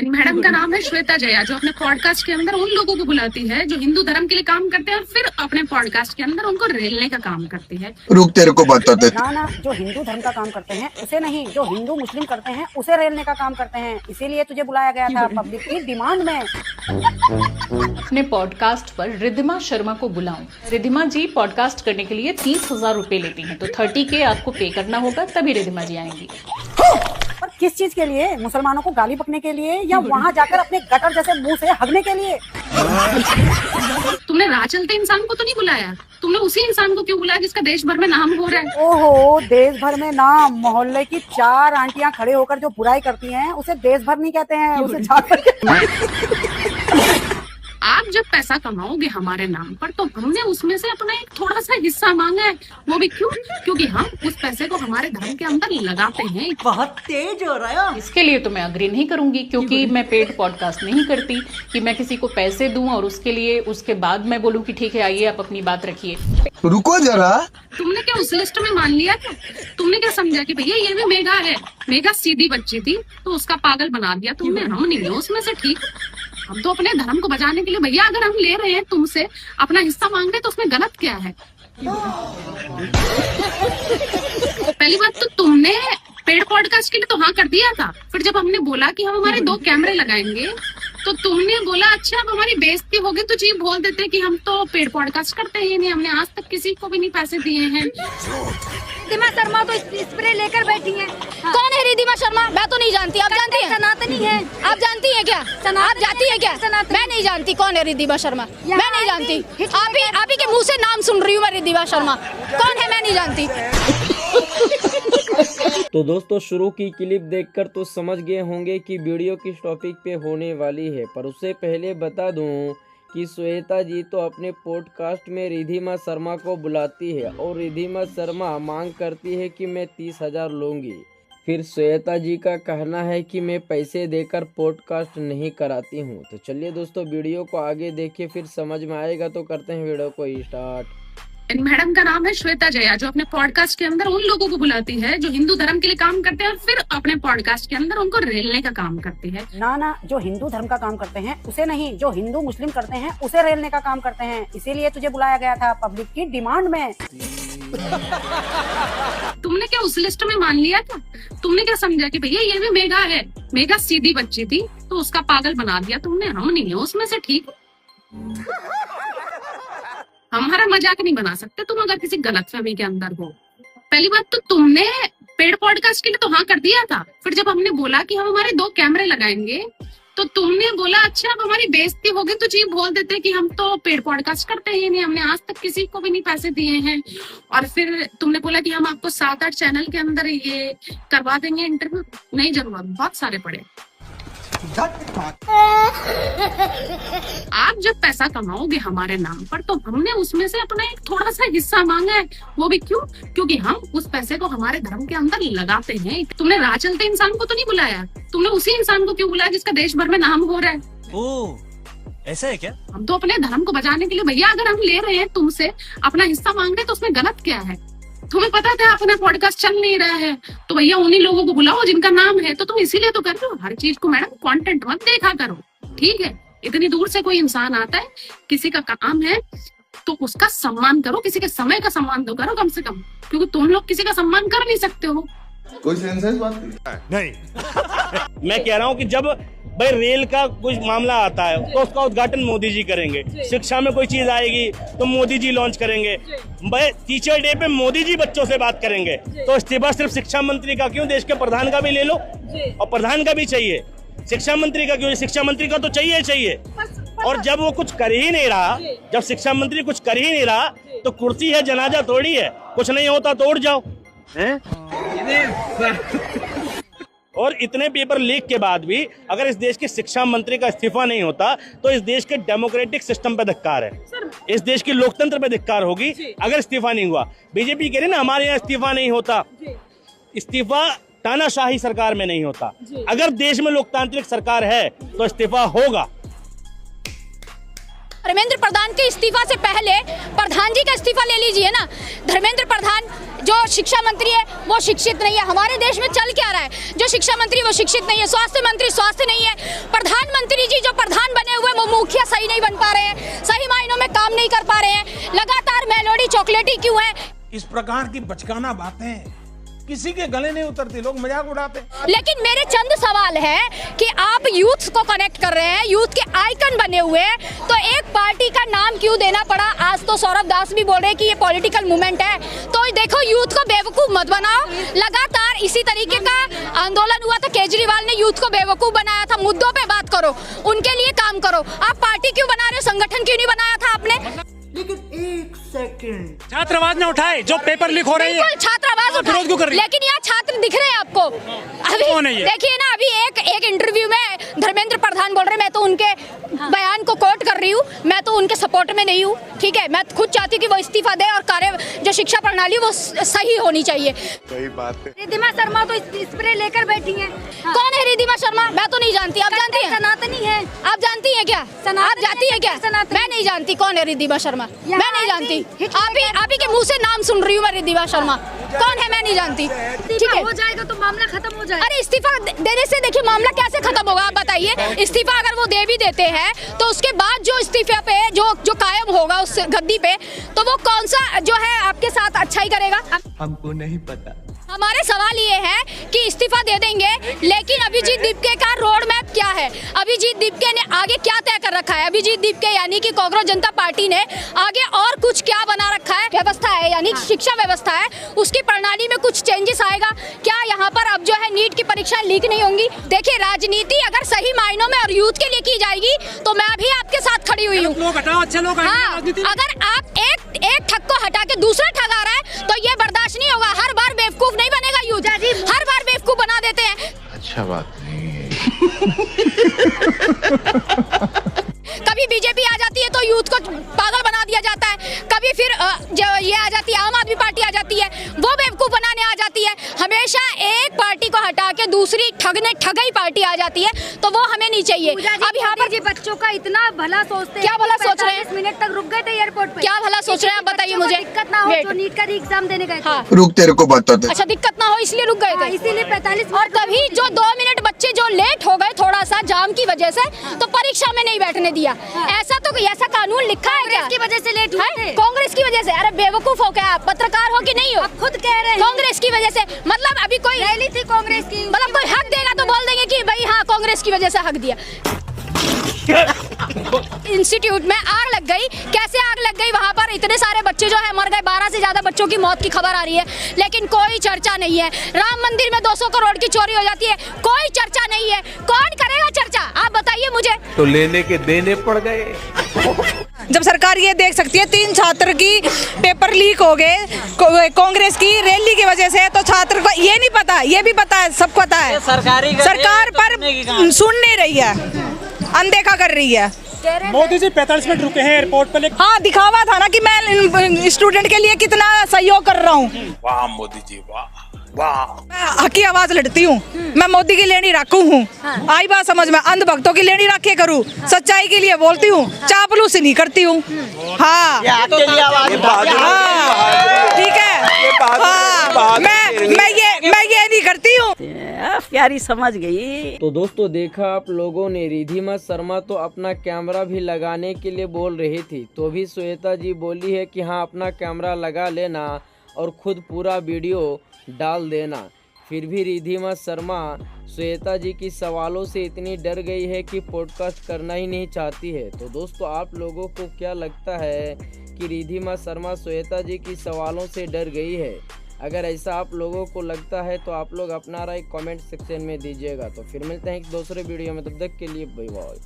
Madam का नाम है श्वेता जया, जो अपने पॉडकास्ट के अंदर उन लोगों को बुलाती है जो हिंदू धर्म के लिए काम करते हैं और फिर अपने पॉडकास्ट के अंदर उनको रेलने का काम करती है। रुक, तेरे को बताते। ना, जो हिंदू धर्म का काम करते हैं उसे नहीं, जो हिंदू मुस्लिम करते हैं उसे रेलने का काम करते हैं। इसीलिए तुझे बुलाया गया था पब्लिक की डिमांड में। अपने पॉडकास्ट पर रिद्धिमा शर्मा को बुलाऊं। रिद्धिमा जी पॉडकास्ट करने के लिए 30,000 रुपए लेती हैं, तो 30K आपको पे करना होगा, तभी रिद्धिमा जी आएंगी। और किस चीज के लिए? मुसलमानों को गाली बकने के लिए या वहाँ जाकर अपने गटर जैसे मुंह से हगने के लिए? तुमने राह चलते इंसान को तो नहीं बुलाया, तुमने उसी इंसान को क्यों बुलाया जिसका देश भर में नाम हो रहा है। ओहो, देश भर में नाम? मोहल्ले की 4 आंटियां खड़े होकर जो बुराई करती हैं उसे देश भर नहीं कहते हैं, उसे आप जब पैसा कमाओगे हमारे नाम पर, तो हमने उसमें से अपना एक थोड़ा सा हिस्सा मांगा है। वो भी क्यों? क्योंकि हम उस पैसे को हमारे धर्म के अंदर लगाते हैं। बहुत तेज हो रहा है। इसके लिए तो मैं अग्री नहीं करूंगी, क्योंकि मैं पेड पॉडकास्ट नहीं करती कि मैं किसी को पैसे दूं और उसके लिए उसके बाद मैं बोलूं कि ठीक है आइए आप अपनी बात रखिए। रुको जरा, तुमने क्या उस लिस्ट में मान लिया क्या? तुमने क्या समझा कि भैया ये भी मेगा है, मेगा सीधी बच्ची थी तो उसका पागल बना दिया तुमने। हम नहीं है उसमें से, ठीक। हम तो अपने धर्म को बचाने के लिए, भैया अगर हम ले रहे हैं तुमसे अपना हिस्सा मांग रहे हैं तो उसमें गलत क्या है? पहली बात तो तुमने पेड पॉडकास्ट के लिए तो हाँ कर दिया था, फिर जब हमने बोला कि हम हमारे 2 कैमरे लगाएंगे तो तुमने बोला अच्छा अब हमारी बेइज्जती होगी तो जी बोल देते कि हम तो पेड पॉडकास्ट करते हैं, नहीं हमने आज तक किसी को भी नहीं पैसे दिए हैं। रिद्धिमा शर्मा तो स्प्रे लेकर बैठी हैं। हाँ। कौन है रिद्धिमा शर्मा? मैं तो नहीं जानती। आप जानती हैं? सनातनी है। आप जानती हैं क्या? आप जानती हैं क्या? मैं नहीं जानती कौन है रिद्धिमा शर्मा, मैं नहीं जानती। आप ही के मुंह से नाम सुन रही हूँ मैं। रिद्धिमा शर्मा कौन है मैं नहीं जानती। तो दोस्तों शुरू की क्लिप देखकर तो समझ गए होंगे कि वीडियो किस टॉपिक पे होने वाली है, पर उससे पहले बता दूं कि श्वेता जी तो अपने पॉडकास्ट में रिद्धिमा शर्मा को बुलाती है और रिद्धिमा शर्मा मांग करती है कि मैं 30,000 लूँगी। फिर श्वेता जी का कहना है कि मैं पैसे देकर पॉडकास्ट नहीं कराती हूँ। तो चलिए दोस्तों वीडियो को आगे देखिए, फिर समझ में आएगा। तो करते हैं वीडियो को स्टार्ट। मैडम का नाम है श्वेता जया, जो अपने पॉडकास्ट के अंदर उन लोगों को बुलाती है जो हिंदू धर्म के लिए काम करते हैं और फिर अपने पॉडकास्ट के अंदर उनको रेलने का काम करती है। ना, जो हिंदू धर्म का काम करते हैं उसे नहीं, जो हिंदू मुस्लिम करते हैं उसे रेलने का काम करते हैं। इसीलिए तुझे बुलाया गया था पब्लिक की डिमांड में। तुमने क्या उस लिस्ट में मान लिया क्या? तुमने क्या समझा कि भैया ये भी मेगा है, मेगा सीधी बच्ची थी तो उसका पागल बना दिया तुमने। हम नहीं है उसमें से, ठीक। हमारा मजाक नहीं बना सकते तुम अगर किसी गलतफहमी के अंदर हो। पहली बात तो तुमने पेड पॉडकास्ट के लिए तो हाँ कर दिया था, फिर जब हमने बोला कि हम हमारे 2 कैमरे लगाएंगे तो तुमने बोला अच्छा अब हमारी बेइज्जती होगी तो जी बोल देते कि हम तो पेड पॉडकास्ट करते हैं, नहीं हमने आज तक किसी को भी नहीं पैसे दिए हैं। और फिर तुमने बोला कि हम आपको 7-8 चैनल के अंदर ये करवा देंगे इंटरव्यू। नहीं जरूरत, बहुत सारे पड़े। आप जब पैसा कमाओगे हमारे नाम पर, तो हमने उसमें से अपना एक थोड़ा सा हिस्सा मांगा है। वो भी क्यों? क्योंकि हम उस पैसे को हमारे धर्म के अंदर लगाते हैं। तुमने राह चलते इंसान को तो नहीं बुलाया, तुमने उसी इंसान को क्यों बुलाया जिसका देश भर में नाम हो रहा है। ओह, ऐसा है क्या? हम तो अपने धर्म को बचाने के लिए, भैया अगर हम ले रहे हैं तुमसे अपना हिस्सा मांग रहे हैं तो उसमें गलत क्या है? तुम्हें पता था अपना पॉडकास्ट चल नहीं रहा है तो भैया उन्हीं लोगों को बुलाओ जिनका नाम है, तो तुम इसीलिए तो कर रहे हो। हर चीज को मैडम कंटेंट मत देखा करो, ठीक है? इतनी दूर से कोई इंसान आता है, किसी का काम है तो उसका सम्मान करो, किसी के समय का सम्मान तो करो कम से कम, क्योंकि तुम लोग किसी का सम्मान कर नहीं सकते हो। कोई सेंस है इस बात नहीं। मैं कह रहा हूँ कि जब भाई रेल का कुछ मामला आता है तो उसका उद्घाटन मोदी जी करेंगे, शिक्षा में कोई चीज आएगी तो मोदी जी लॉन्च करेंगे, भाई टीचर डे पे मोदी जी बच्चों से बात करेंगे, तो इस्तीफा सिर्फ शिक्षा मंत्री का क्यों? देश के प्रधान का भी ले लो, और प्रधान का भी चाहिए, शिक्षा मंत्री का क्यों? शिक्षा मंत्री का तो चाहिए। और जब वो कुछ कर ही नहीं रहा, जब शिक्षा मंत्री कुछ कर ही नहीं रहा तो कुर्सी है जनाजा थोड़ी है, कुछ नहीं होता तो उड़ जाओ। और इतने पेपर लीक के बाद भी अगर इस देश के शिक्षा मंत्री का इस्तीफा नहीं होता तो इस देश के डेमोक्रेटिक सिस्टम पे धिक्कार है, इस देश के लोकतंत्र पे धिक्कार होगी अगर इस्तीफा नहीं हुआ। बीजेपी कह रही ना हमारे यहाँ इस्तीफा नहीं होता, इस्तीफा तानाशाही सरकार में नहीं होता। अगर देश में लोकतांत्रिक सरकार है तो इस्तीफा होगा। धर्मेंद्र प्रधान के इस्तीफा से पहले प्रधान जी का इस्तीफा ले लीजिए ना। धर्मेंद्र प्रधान जो शिक्षा मंत्री है वो शिक्षित नहीं है। हमारे देश में चल क्या रहा है, जो शिक्षा मंत्री वो शिक्षित नहीं है, स्वास्थ्य मंत्री स्वास्थ्य नहीं है, प्रधानमंत्री जी जो प्रधान बने हुए वो मुखिया सही नहीं बन पा रहे हैं, सही मायनों में काम नहीं कर पा रहे हैं, लगातार मेलोडी चॉकलेटी क्यों है। इस प्रकार की बचकाना बातें किसी के गले नहीं उतरती, लोग मजाक उड़ाते। लेकिन मेरे चंद सवाल है कि आप यूथ को कनेक्ट कर रहे हैं, यूथ के आइकन बने हुए हैं, तो एक पार्टी का नाम क्यों देना पड़ा। आज तो सौरभ दास भी बोल रहे हैं कि ये पॉलिटिकल मूवमेंट है, तो देखो यूथ को बेवकूफ मत बनाओ। लगातार इसी तरीके का आंदोलन हुआ था, केजरीवाल ने यूथ को बेवकूफ बनाया था। मुद्दों पे बात करो, उनके लिए काम करो। आप पार्टी क्यों बना रहे हो, संगठन क्यों नहीं बनाया था आपने। लेकिन एक सेकंड, छात्र आवाज न उठाए, जो पेपर लीक हो रही है छात्र आवाज उठाए, लेकिन यहाँ छात्र दिख रहे हैं आपको। अभी देखिए ना, अभी एक इंटरव्यू में धर्मेंद्र प्रधान बोल रहे हैं, मैं तो उनके बयान को कोट कर रही हूँ, मैं तो उनके सपोर्ट में नहीं हूँ। ठीक है, मैं खुद चाहती हूँ कि वो इस्तीफा दे और कार्य जो शिक्षा प्रणाली वो सही होनी चाहिए। सही बात है। रिद्धिमा शर्मा तो स्प्रे लेकर बैठी हैं। कौन है रिद्धिमा शर्मा, मैं तो नहीं जानती। आप जानती हैं? सनातनी है। आप जानती हैं क्या? आप जानती हैं क्या? मैं नहीं जानती कौन है रिद्धिमा शर्मा, मैं नहीं जानती। आप ही के मुंह से नाम सुन रही हूँ मैं। रिद्धिमा शर्मा कौन है मैं नहीं जानती। ठीक है, हो जाएगा तो मामला खत्म हो जाएगा। अरे इस्तीफा देने से देखिए मामला कैसे खत्म होगा, आप बताइए। इस्तीफा अगर वो दे भी देते हैं तो उसके बाद जो इस्तीफे पे जो कायम होगा उस गद्दी पे, तो वो कौन सा जो है आपके साथ अच्छाई करेगा। हमको नहीं पता। हमारे सवाल ये है कि इस्तीफा दे देंगे, लेकिन अभिजीत दीपके का रोड मैप क्या है। अभिजीत दीपके ने आगे क्या तय कर रखा है। अभिजीत दीपके यानी कि कांग्रेस जनता पार्टी ने आगे और कुछ क्या बना रखा है। व्यवस्था है यानी शिक्षा व्यवस्था है, उसकी प्रणाली में कुछ चेंजेस आएगा क्या। यहाँ पर अब जो है नीट की परीक्षा लीक नहीं होंगी। देखिए, राजनीति अगर सही मायनों में और यूथ के लिए की जाएगी तो मैं भी आपके साथ खड़ी हुई हूँ। हाँ, अगर आप एक ठग को हटा के दूसरा ठग आ रहा है तो ये बर्दाश्त नहीं होगा। हर बार बेवकूफ नहीं बनेगा यूथ, हर बार बेवकूफ बना देते हैं। अच्छा बात नहीं है। कभी बीजेपी आ जाती है तो यूथ को पागल बना दिया जाता है, कभी फिर जो ये आ जाती है आम आदमी पार्टी आ जाती है, वो बेवकूफ बनाने आ जाती है। हमेशा एक पार्टी को हटा के दूसरी ठगई पार्टी आ जाती है, तो वो हमें नहीं चाहिए। अब यहाँ पर बच्चों का इतना भला सोचते हैं, क्या भला सोच रहे हैं। 45 मिनट तक रुक गए थे एयरपोर्ट पे। क्या भला सोच रहे हैं, बताइए मुझे। दिक्कत ना हो जो नीट का एग्जाम देने गए थे। रुक, तेरे को बताते। अच्छा, दिक्कत ना हो इसलिए रुक गए थे। इसीलिए 45 और कभी जो 2 मिनट बच्चे जो लेट हो गए थोड़ा सा जाम की वजह से, तो परीक्षा में नहीं बैठने दिया। ऐसा कानून लिखा है क्या? की वजह से लेट हुए थे। कांग्रेस की वजह से। अरे बेवकूफ हो क्या आप, पत्रकार हो कि नहीं हो? आप खुद कह रहे हैं कांग्रेस की वजह से। मतलब अभी कोई रैली थी कांग्रेस की, मतलब कोई हक देगा तो बोल देंगे कि भाई हाँ कांग्रेस की वजह से हक दिया। इंस्टीट्यूट में आग लग गई। कैसे आग लग गई? वहाँ पर इतने सारे बच्चे जो है मर गए, 12 से ज्यादा बच्चों की मौत की खबर आ रही है, लेकिन कोई चर्चा नहीं है। राम मंदिर में 200 करोड़ की चोरी हो जाती है, कोई चर्चा नहीं है। कौन करेगा चर्चा, आप बताइए मुझे। तो लेने के देने पड़ गए। जब सरकार ये देख सकती है 3 छात्र की पेपर लीक हो गए कांग्रेस की रैली की वजह से, तो छात्र को ये नहीं पता, ये भी पता है, सब पता है। सरकार पर सुन नहीं रही है, अनदेखा कर रही है। मोदी जी 45 मिनट रुके हैं एयरपोर्ट पर। हाँ, दिखावा था ना कि मैं स्टूडेंट के लिए कितना सहयोग कर रहा हूँ। वाह मोदी जी, वाह वाह। मैं हक की आवाज लड़ती हूँ, मैं मोदी की लेनी रखू हूँ। आई बात समझ में, अंधभक्तों की लेनी रखे करूँ, सच्चाई के लिए बोलती हूँ, चापलूसी नहीं करती हूँ। हाँ ठीक है, हाँ, मैं ये नहीं करती हूँ। प्यारी समझ गई। तो दोस्तों, देखा आप लोगों ने, रिद्धिमा शर्मा तो अपना कैमरा भी लगाने के लिए बोल रही थी, तो भी श्वेता जी बोली है कि हाँ अपना कैमरा लगा लेना और खुद पूरा वीडियो डाल देना। फिर भी रिद्धिमा शर्मा श्वेता जी की सवालों से इतनी डर गई है कि पॉडकास्ट करना ही नहीं चाहती है। तो दोस्तों, आप लोगों को क्या लगता है कि रिद्धिमा शर्मा श्वेता जी की सवालों से डर गई है? अगर ऐसा आप लोगों को लगता है तो आप लोग अपना राय कमेंट सेक्शन में दीजिएगा। तो फिर मिलते हैं एक दूसरे वीडियो में, तब तक के लिए बाय बाय।